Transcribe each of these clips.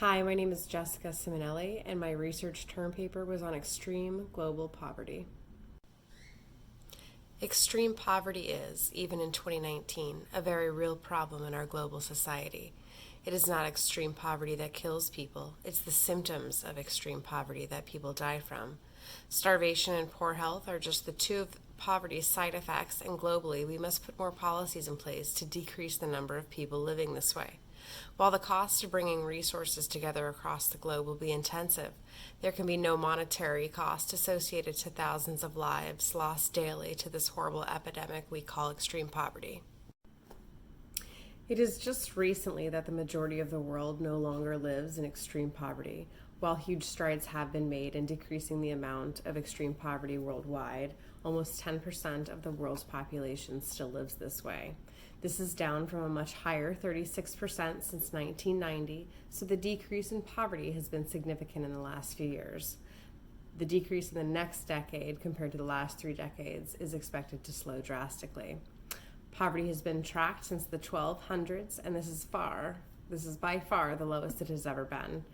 Hi, my name is Jessica Simonelli, and my research term paper was on extreme global poverty. Extreme poverty is, even in 2019, a very real problem in our global society. It is not extreme poverty that kills people, it's the symptoms of extreme poverty that people die from. Starvation and poor health are just the two of poverty's side effects, and globally, we must put more policies in place to decrease the number of people living this way. While the cost of bringing resources together across the globe will be intensive, there can be no monetary cost associated to thousands of lives lost daily to this horrible epidemic we call extreme poverty. It is just recently that the majority of the world no longer lives in extreme poverty. While huge strides have been made in decreasing the amount of extreme poverty worldwide, almost 10% of the world's population still lives this way. This is down from a much higher 36% since 1990, so the decrease in poverty has been significant in the last few years. The decrease in the next decade compared to the last 3 decades is expected to slow drastically. Poverty has been tracked since the 1200s, and this is by far the lowest it has ever been.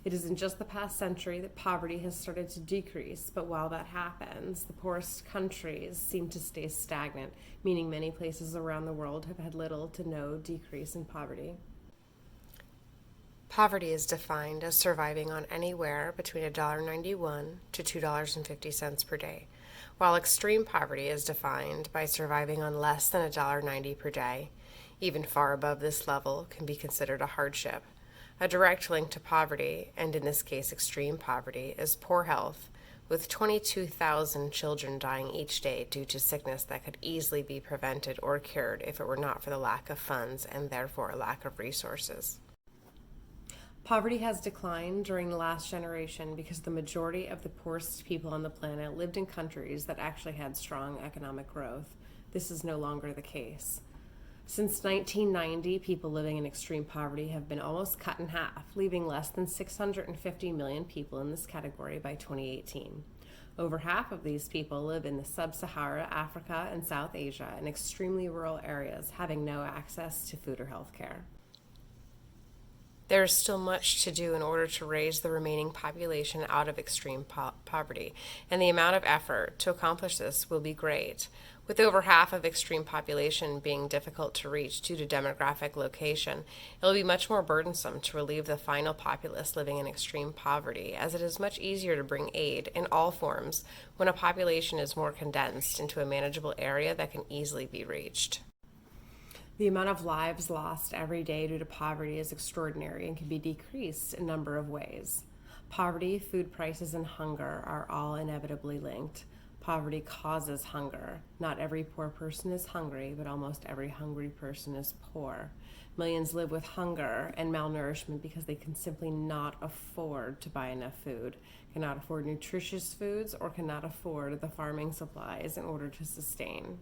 It is in just the past century that poverty has started to decrease, but while that happens, the poorest countries seem to stay stagnant, meaning many places around the world have had little to no decrease in poverty. Poverty is defined as surviving on anywhere between $1.91 to $2.50 per day, while extreme poverty is defined by surviving on less than $1.90 per day. Even far above this level can be considered a hardship. A direct link to poverty, and in this case extreme poverty, is poor health, with 22,000 children dying each day due to sickness that could easily be prevented or cured if it were not for the lack of funds and therefore a lack of resources. Poverty has declined during the last generation because the majority of the poorest people on the planet lived in countries that actually had strong economic growth. This is no longer the case. Since 1990, people living in extreme poverty have been almost cut in half, leaving less than 650 million people in this category by 2018. Over half of these people live in the sub-Saharan Africa and South Asia in extremely rural areas, having no access to food or health care. There is still much to do in order to raise the remaining population out of extreme poverty, and the amount of effort to accomplish this will be great. With over half of extreme population being difficult to reach due to demographic location, it will be much more burdensome to relieve the final populace living in extreme poverty, as it is much easier to bring aid in all forms when a population is more condensed into a manageable area that can easily be reached. The amount of lives lost every day due to poverty is extraordinary and can be decreased in a number of ways. Poverty, food prices, and hunger are all inevitably linked. Poverty causes hunger. Not every poor person is hungry, but almost every hungry person is poor. Millions live with hunger and malnourishment because they can simply not afford to buy enough food, cannot afford nutritious foods, or cannot afford the farming supplies in order to sustain.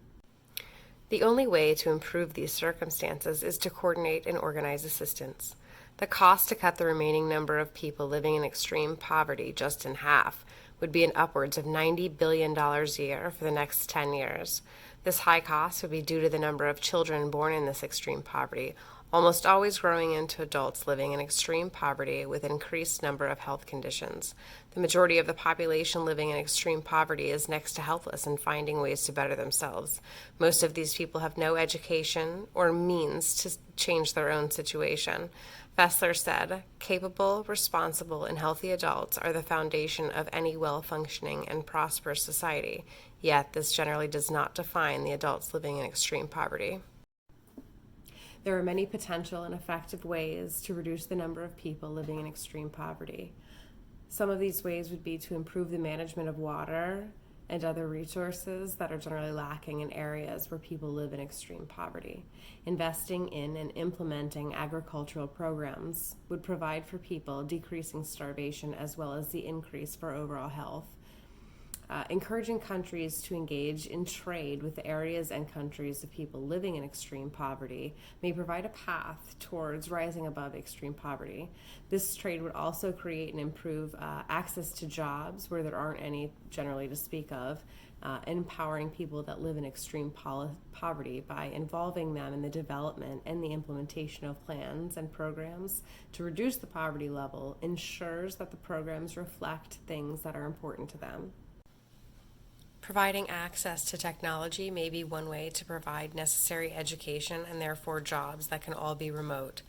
The only way to improve these circumstances is to coordinate and organize assistance. The cost to cut the remaining number of people living in extreme poverty just in half would be in upwards of $90 billion a year for the next 10 years. This high cost would be due to the number of children born in this extreme poverty, almost always growing into adults living in extreme poverty with an increased number of health conditions. The majority of the population living in extreme poverty is next to helpless in finding ways to better themselves. Most of these people have no education or means to change their own situation. Fessler said, "Capable, responsible, and healthy adults are the foundation of any well-functioning and prosperous society, yet this generally does not define the adults living in extreme poverty." There are many potential and effective ways to reduce the number of people living in extreme poverty. Some of these ways would be to improve the management of water and other resources that are generally lacking in areas where people live in extreme poverty. Investing in and implementing agricultural programs would provide for people decreasing starvation as well as the increase for overall health. encouraging countries to engage in trade with the areas and countries of people living in extreme poverty may provide a path towards rising above extreme poverty. This trade would also create and improve access to jobs where there aren't any generally to speak of, empowering people that live in extreme poverty by involving them in the development and the implementation of plans and programs to reduce the poverty level ensures that the programs reflect things that are important to them. Providing access to technology may be one way to provide necessary education and therefore jobs that can all be remote.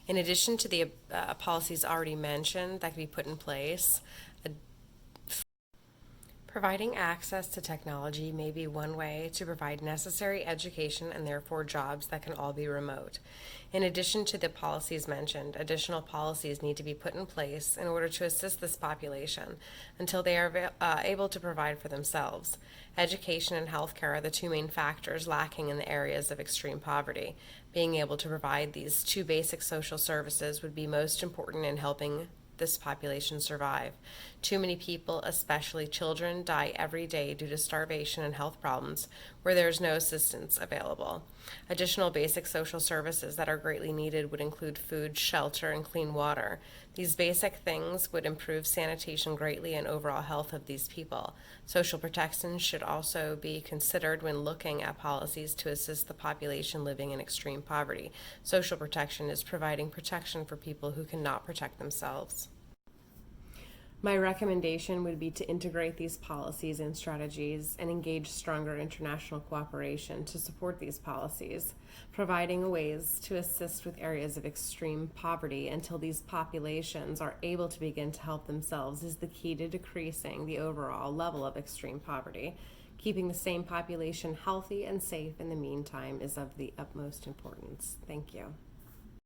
In addition to the policies already mentioned that can be put in place, providing access to technology may be one way to provide necessary education and therefore jobs that can all be remote. In addition to the policies mentioned, additional policies need to be put in place in order to assist this population until they are able to provide for themselves. Education and healthcare are the two main factors lacking in the areas of extreme poverty. Being able to provide these two basic social services would be most important in helping this population survive. Too many people, especially children, die every day due to starvation and health problems where there is no assistance available. Additional basic social services that are greatly needed would include food, shelter, and clean water. These basic things would improve sanitation greatly and overall health of these people. Social protection should also be considered when looking at policies to assist the population living in extreme poverty. Social protection is providing protection for people who cannot protect themselves. My recommendation would be to integrate these policies and strategies and engage stronger international cooperation to support these policies, providing ways to assist with areas of extreme poverty until these populations are able to begin to help themselves is the key to decreasing the overall level of extreme poverty. Keeping the same population healthy and safe in the meantime is of the utmost importance. Thank you.